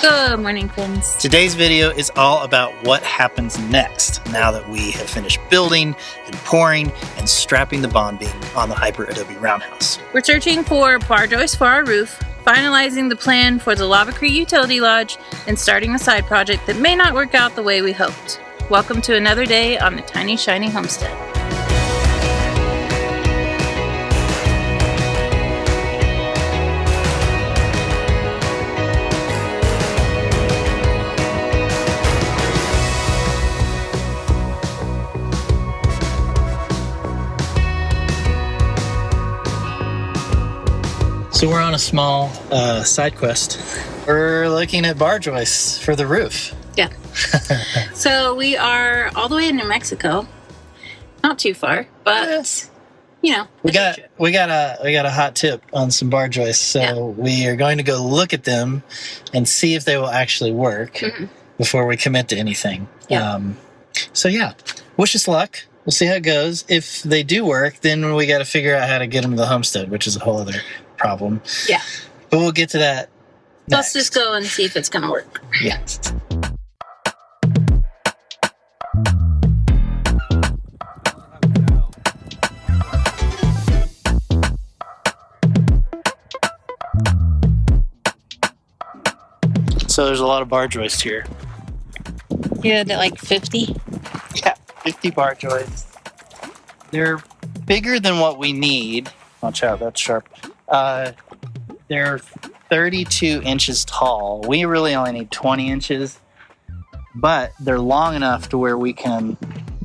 Good morning, friends. Today's video is all about what happens next now that we have finished building and pouring and strapping the bond beam on the Hyperadobe roundhouse. We're searching for bar joists for our roof, finalizing the plan for the Lavacrete utility lodge, and starting a side project that may not work out the way we hoped. Welcome to another day on the Tiny Shiny Homestead. So we're on a small side quest. We're looking at bar joists for the roof. Yeah. So we are all the way in New Mexico. Not too far, but you know. We got a hot tip on some bar joists. So we are going to go look at them and see if they will actually work before we commit to anything. Yeah. Wish us luck. We'll see how it goes. If they do work, then we got to figure out how to get them to the homestead, which is a whole other problem. Yeah. But we'll get to that next. Let's just go and see if it's going to work. Yes. So there's a lot of bar joists here. You had like 50? Yeah, 50 bar joists. They're bigger than what we need. Watch out, that's sharp. They're 32 inches tall. We really only need 20 inches, but they're long enough to where we can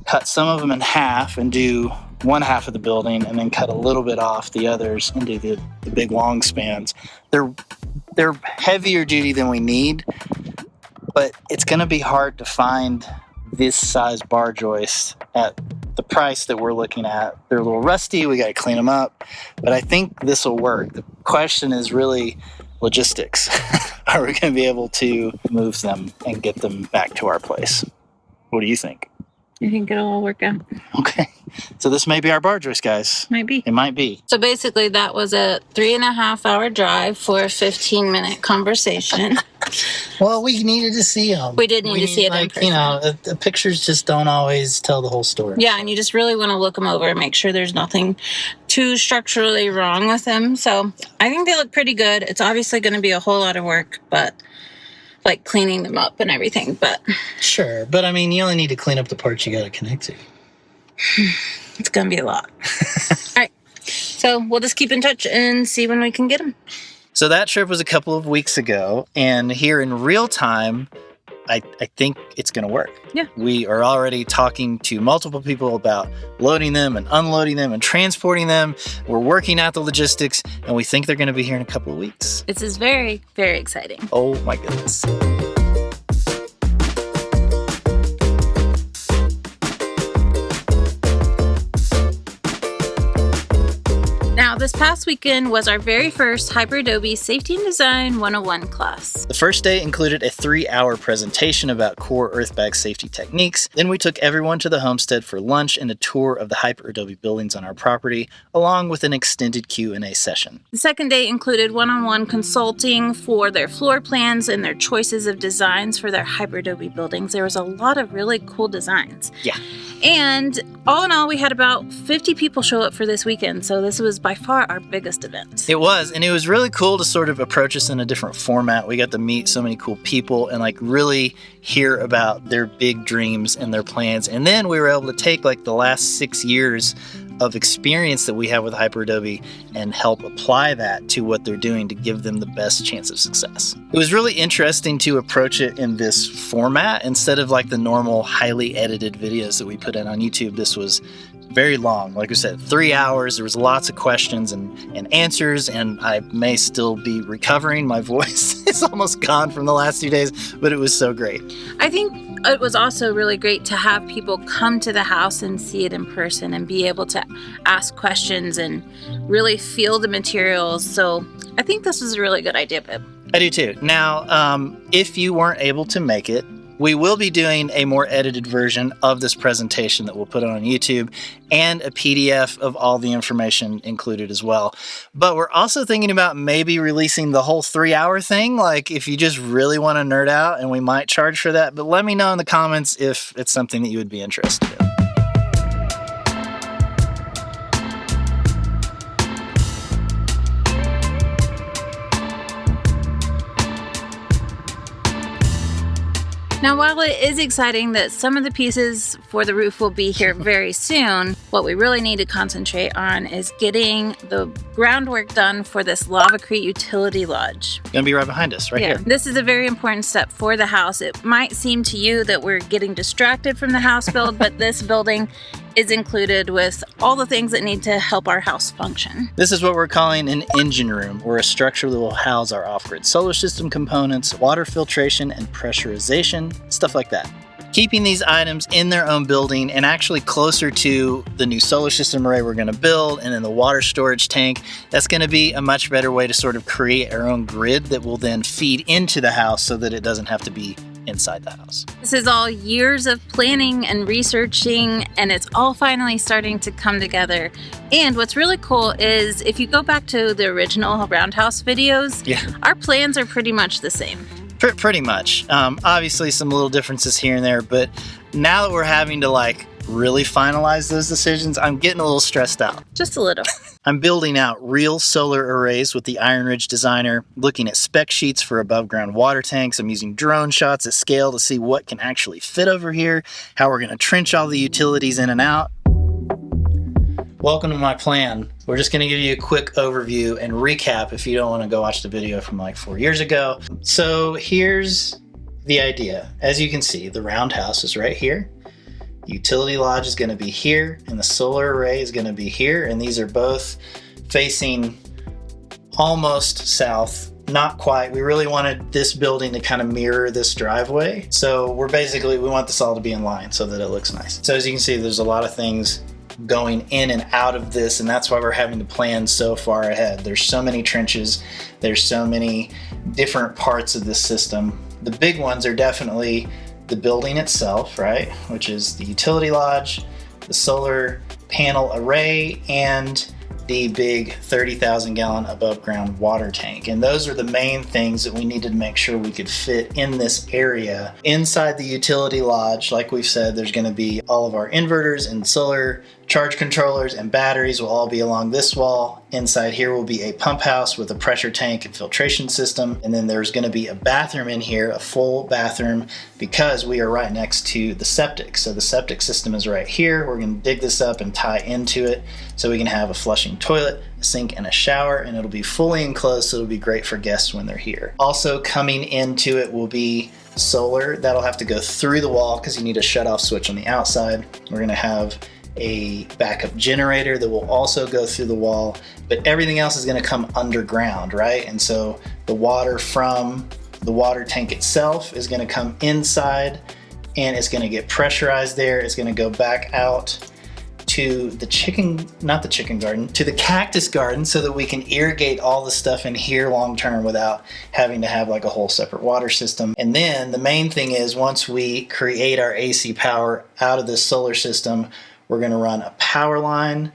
cut some of them in half and do one half of the building and then cut a little bit off the others and do the big long spans. They're heavier duty than we need, but it's going to be hard to find this size bar joist at the price that we're looking at. They're a little rusty. We got to clean them up, but I think this will work. The question is really logistics. Are we going to be able to move them and get them back to our place? What do you think? I think it'll all work out. Okay. So this may be our bar joist, guys. Might be. It might be. So basically that was a 3.5-hour drive for a 15-minute conversation. Well, we needed to see them. We did need to see it in person. You know, the pictures just don't always tell the whole story. Yeah, and you just really want to look them over and make sure there's nothing too structurally wrong with them. So I think they look pretty good. It's obviously going to be a whole lot of work, but like cleaning them up and everything. But sure, but I mean, you only need to clean up the parts you got to connect to. It's going to be a lot. All right, so we'll just keep in touch and see when we can get them. So that trip was a couple of weeks ago, and here in real time, I think it's going to work. Yeah. We are already talking to multiple people about loading them and unloading them and transporting them. We're working out the logistics, and we think they're going to be here in a couple of weeks. This is very, very exciting. Oh my goodness. Now, this past weekend was our very first Hyperadobe Safety and Design 101 class. The first day included a 3-hour presentation about core earthbag safety techniques. Then we took everyone to the homestead for lunch and a tour of the Hyperadobe buildings on our property, along with an extended Q&A session. The second day included one-on-one consulting for their floor plans and their choices of designs for their Hyperadobe buildings. There was a lot of really cool designs. Yeah. And all in all, we had about 50 people show up for this weekend, so this was by far our biggest event. It was, and it was really cool to sort of approach this in a different format. We got to meet so many cool people and like really hear about their big dreams and their plans. And then we were able to take like the last 6 years of experience that we have with Hyperadobe and help apply that to what they're doing to give them the best chance of success. It was really interesting to approach it in this format instead of like the normal highly edited videos that we put in on YouTube. This was very long. Like I said, 3 hours. There was lots of questions and answers, and I may still be recovering. My voice is almost gone from the last 2 days, but it was so great. I think it was also really great to have people come to the house and see it in person and be able to ask questions and really feel the materials. So I think this was a really good idea, Babe. I do too. Now, if you weren't able to make it, We will be doing a more edited version of this presentation that we'll put on YouTube, and a PDF of all the information included as well. But we're also thinking about maybe releasing the whole 3-hour thing, like if you just really want to nerd out, and we might charge for that. But let me know in the comments if it's something that you would be interested in. Now, while it is exciting that some of the pieces for the roof will be here very soon, what we really need to concentrate on is getting the groundwork done for this Lavacrete utility lodge. Gonna be right behind us, right here. This is a very important step for the house. It might seem to you that we're getting distracted from the house build, but this building is included with all the things that need to help our house function. This is what we're calling an engine room, or a structure that will house our off-grid solar system components, water filtration and pressurization, stuff like that. Keeping these items in their own building and actually closer to the new solar system array we're going to build, and then the water storage tank, that's going to be a much better way to sort of create our own grid that will then feed into the house so that it doesn't have to be inside the house. This is all years of planning and researching, and it's all finally starting to come together. And what's really cool is if you go back to the original Roundhouse videos, our plans are pretty much the same. Pretty much. Obviously some little differences here and there, but now that we're having to like really finalize those decisions, I'm getting a little stressed out. Just a little. I'm building out real solar arrays with the Iron Ridge Designer, looking at spec sheets for above ground water tanks. I'm using drone shots at scale to see what can actually fit over here, how we're going to trench all the utilities in and out. Welcome to my plan. We're just going to give you a quick overview and recap if you don't want to go watch the video from like 4 years ago. So here's the idea. As you can see, the roundhouse is right here. The utility lodge is going to be here, and the solar array is going to be here, and these are both facing almost south. Not quite. We really wanted this building to kind of mirror this driveway. So we want this all to be in line so that it looks nice. So as you can see, there's a lot of things going in and out of this, and that's why we're having to plan so far ahead. There's so many trenches, there's so many different parts of this system. The big ones are definitely the building itself, right, which is the utility lodge, the solar panel array, and the big 30,000 gallon above ground water tank. And those are the main things that we needed to make sure we could fit in this area. Inside the utility lodge, like we've said, there's going to be all of our inverters and solar charge controllers and batteries will all be along this wall. Inside here will be a pump house with a pressure tank and filtration system. And then there's going to be a bathroom in here, a full bathroom, because we are right next to the septic. So the septic system is right here. We're going to dig this up and tie into it so we can have a flushing toilet, a sink, and a shower, and it'll be fully enclosed, so it'll be great for guests when they're here. Also coming into it will be solar. That'll have to go through the wall because you need a shut-off switch on the outside. We're going to have a backup generator that will also go through the wall, but everything else is going to come underground, right? And so the water from the water tank itself is going to come inside, and it's going to get pressurized there. It's going to go back out to the to the cactus garden, so that we can irrigate all the stuff in here long term without having to have like a whole separate water system. And then the main thing is, once we create our AC power out of this solar system, we're going to run a power line,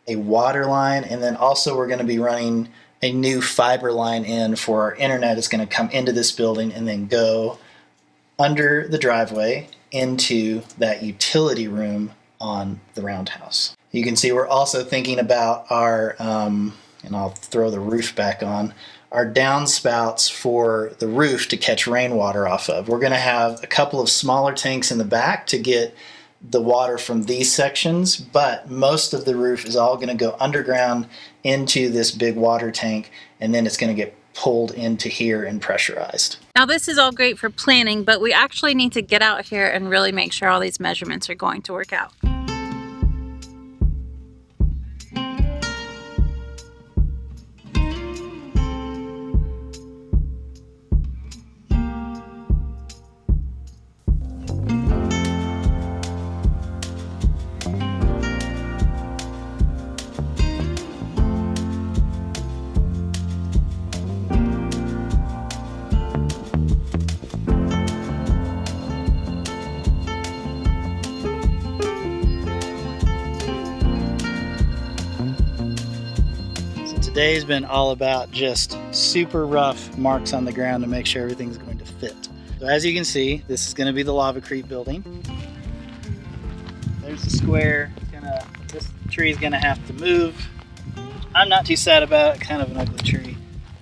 a water line, and then also we're going to be running a new fiber line in for our internet. It's going to come into this building and then go under the driveway into that utility room on the roundhouse. You can see we're also thinking about our, and I'll throw the roof back on, our downspouts for the roof to catch rainwater off of. We're going to have a couple of smaller tanks in the back to get the water from these sections, but most of the roof is all going to go underground into this big water tank, and then it's going to get pulled into here and pressurized. Now this is all great for planning, but we actually need to get out here and really make sure all these measurements are going to work out. Today's been all about just super rough marks on the ground to make sure everything's going to fit. So as you can see, this is going to be the Lavacrete building. There's the square. This tree is going to have to move. I'm not too sad about it, kind of an ugly tree.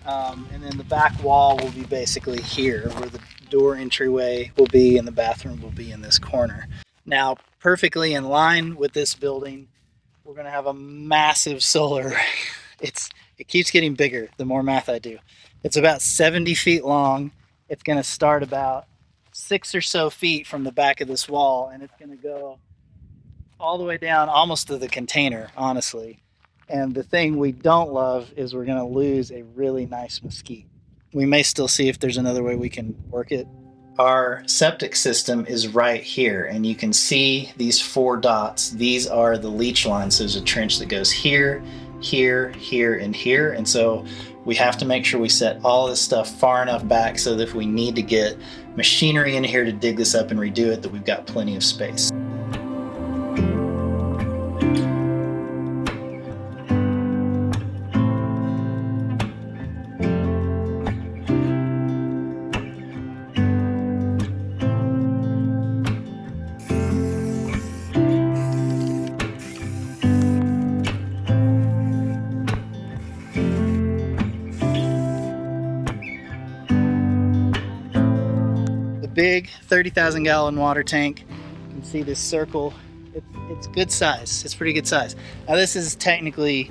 And then the back wall will be basically here, where the door entryway will be and the bathroom will be in this corner. Now, perfectly in line with this building, we're going to have a massive solar array. It keeps getting bigger the more math I do. It's about 70 feet long. It's going to start about 6 or so feet from the back of this wall, and it's going to go all the way down almost to the container, honestly. And the thing we don't love is we're going to lose a really nice mesquite. We may still see if there's another way we can work it. Our septic system is right here, and you can see these 4 dots. These are the leach lines. There's a trench that goes here, here, here, and here. And so we have to make sure we set all this stuff far enough back so that if we need to get machinery in here to dig this up and redo it, that we've got plenty of space. Big 30,000 gallon water tank. You can see this circle. It's good size. It's pretty good size. Now this is technically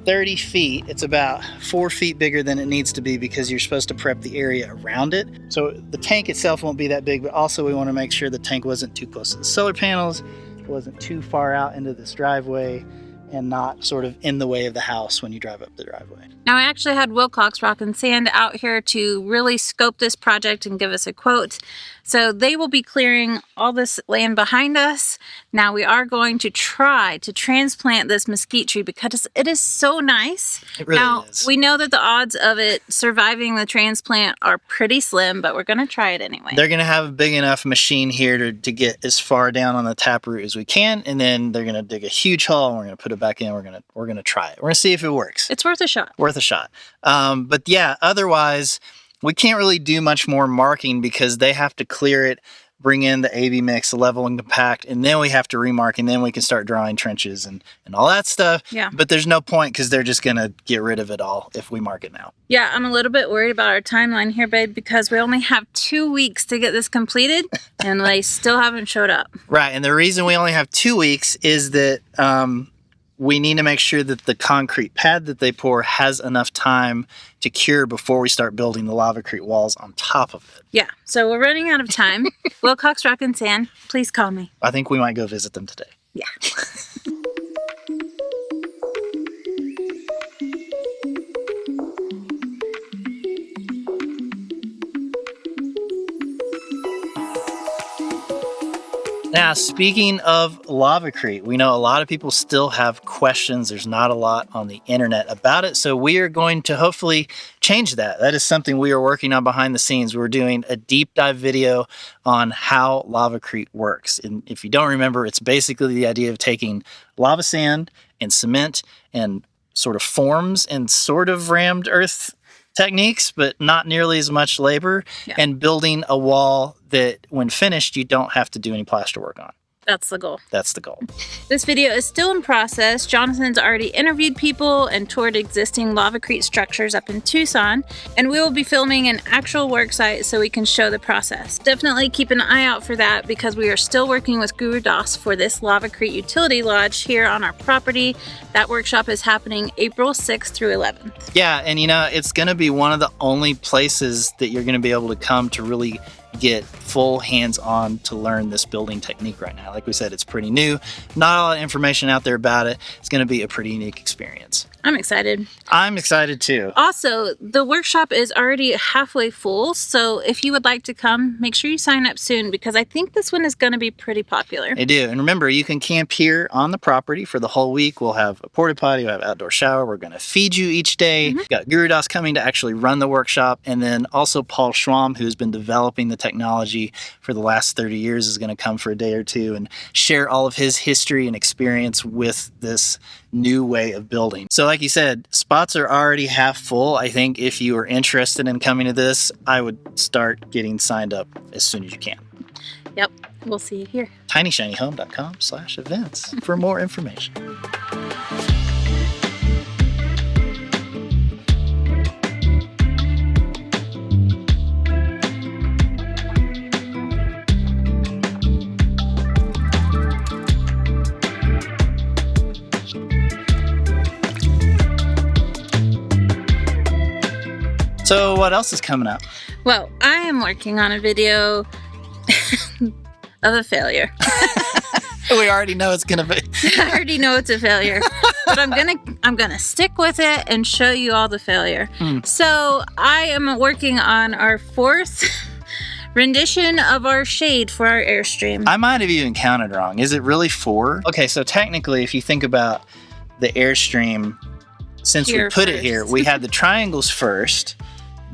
30 feet. It's about 4 feet bigger than it needs to be because you're supposed to prep the area around it. So the tank itself won't be that big, but also we want to make sure the tank wasn't too close to the solar panels, it wasn't too far out into this driveway, and not sort of in the way of the house when you drive up the driveway. Now, I actually had Wilcox Rock and Sand out here to really scope this project and give us a quote. So they will be clearing all this land behind us. Now we are going to try to transplant this mesquite tree because it is so nice. It really now, is. We know that the odds of it surviving the transplant are pretty slim, but we're going to try it anyway. They're going to have a big enough machine here to get as far down on the taproot as we can, and then they're going to dig a huge hole and we're going to put it back in. We're going to try it. We're going to see if it works. It's worth a shot. Worth a shot. But yeah, otherwise we can't really do much more marking because they have to clear it, bring in the AB mix, level and compact, and then we have to remark, and then we can start drawing trenches and all that stuff. Yeah. But there's no point because they're just going to get rid of it all if we mark it now. Yeah, I'm a little bit worried about our timeline here, babe, because we only have 2 weeks to get this completed, and they still haven't showed up. Right, and the reason we only have 2 weeks is that we need to make sure that the concrete pad that they pour has enough time to cure before we start building the Lavacrete walls on top of it. Yeah, so we're running out of time. Wilcox Rock and Sand, please call me. I think we might go visit them today. Yeah. Now, speaking of Lavacrete, we know a lot of people still have questions. There's not a lot on the internet about it, so we are going to hopefully change that. That is something we are working on behind the scenes. We're doing a deep dive video on how Lavacrete works. And if you don't remember, it's basically the idea of taking lava sand and cement and sort of forms and sort of rammed earth techniques, but not nearly as much labor, and building a wall that when finished, you don't have to do any plaster work on. That's the goal. That's the goal. This video is still in process. Jonathan's already interviewed people and toured existing Lavacrete structures up in Tucson, and we will be filming an actual work site so we can show the process. Definitely keep an eye out for that because we are still working with Guru Das for this Lavacrete utility lodge here on our property. That workshop is happening April 6th through 11th. Yeah, and you know, it's going to be one of the only places that you're going to be able to come to really get full hands-on to learn this building technique right now. Like we said, it's pretty new. Not a lot of information out there about it. It's going to be a pretty unique experience. I'm excited. I'm excited too. Also, the workshop is already halfway full, so if you would like to come, make sure you sign up soon because I think this one is going to be pretty popular. They do. And remember, you can camp here on the property for the whole week. We'll have a porta potty, we'll have an outdoor shower. We're going to feed you each day. We've got Guru Das coming to actually run the workshop. And then also Paul Schwamm, who's been developing the technology for the last 30 years, is going to come for a day or two and share all of his history and experience with this new way of building. So like you said, spots are already half full. I think if you are interested in coming to this, I would start getting signed up as soon as you can. Yep, we'll see you here. tinyshinyhome.com/events for more information. So what else is coming up? Well, I am working on a video of a failure. We already know it's gonna be. I already know it's a failure, but I'm gonna stick with it and show you all the failure. So I am working on our 4th rendition of our shade for our Airstream. I might have even counted wrong. Is it really 4? Okay, so technically, if you think about the Airstream, since we put it here, we had the triangles first,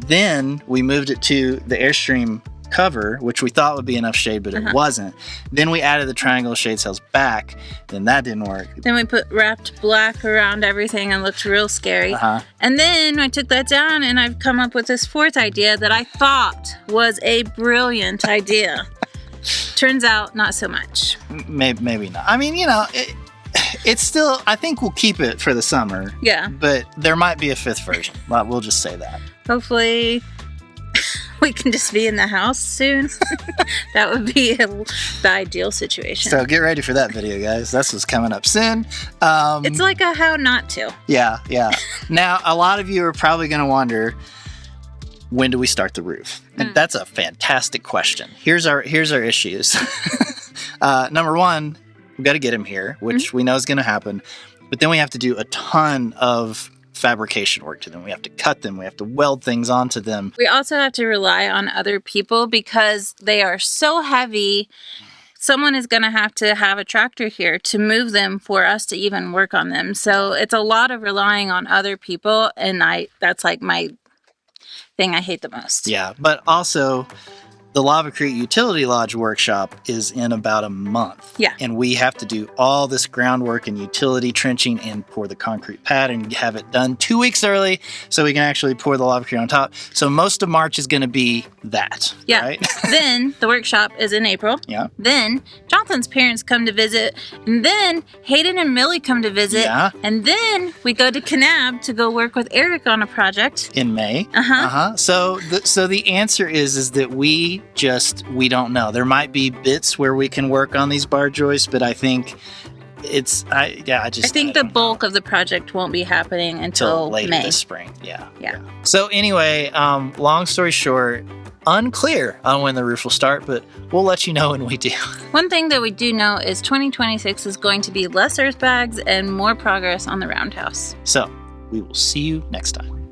then we moved it to the Airstream cover, which we thought would be enough shade, but it wasn't. Then we added the triangle shade cells back, then that didn't work. Then we wrapped black around everything and looked real scary. And then I took that down and I've come up with this 4th idea that I thought was a brilliant idea. Turns out not so much. Maybe not. I mean, you know, it's still, I think we'll keep it for the summer. Yeah. But there might be a 5th version. We'll just say that. Hopefully we can just be in the house soon. That would be the ideal situation. So get ready for that video, guys. That's what's coming up soon. It's like a how not to. Yeah. Now, a lot of you are probably going to wonder, when do we start the roof? And that's a fantastic question. Here's our issues. Number 1, we've got to get them here, which we know is going to happen. But then we have to do a ton of fabrication work to them. We have to cut them. We have to weld things onto them. We also have to rely on other people because they are so heavy. Someone is going to have a tractor here to move them for us to even work on them. So it's a lot of relying on other people, and that's like my thing I hate the most. Yeah, but also the Lavacrete Utility Lodge workshop is in about a month. Yeah. And we have to do all this groundwork and utility trenching and pour the concrete pad and have it done 2 weeks early so we can actually pour the Lavacrete on top. So most of March is going to be that. Yeah. Right? Then the workshop is in April. Yeah. Then Jonathan's parents come to visit. And then Hayden and Millie come to visit. Yeah. And then we go to Kanab to go work with Eric on a project. In May. So the answer is that we don't know. There might be bits where we can work on these bar joists, but I think I think the bulk of the project won't be happening until later May. this spring. Yeah. So anyway, long story short, unclear on when the roof will start, but we'll let you know when we do. One thing that we do know is 2026 is going to be less earth bags and more progress on the roundhouse. So we will see you next time.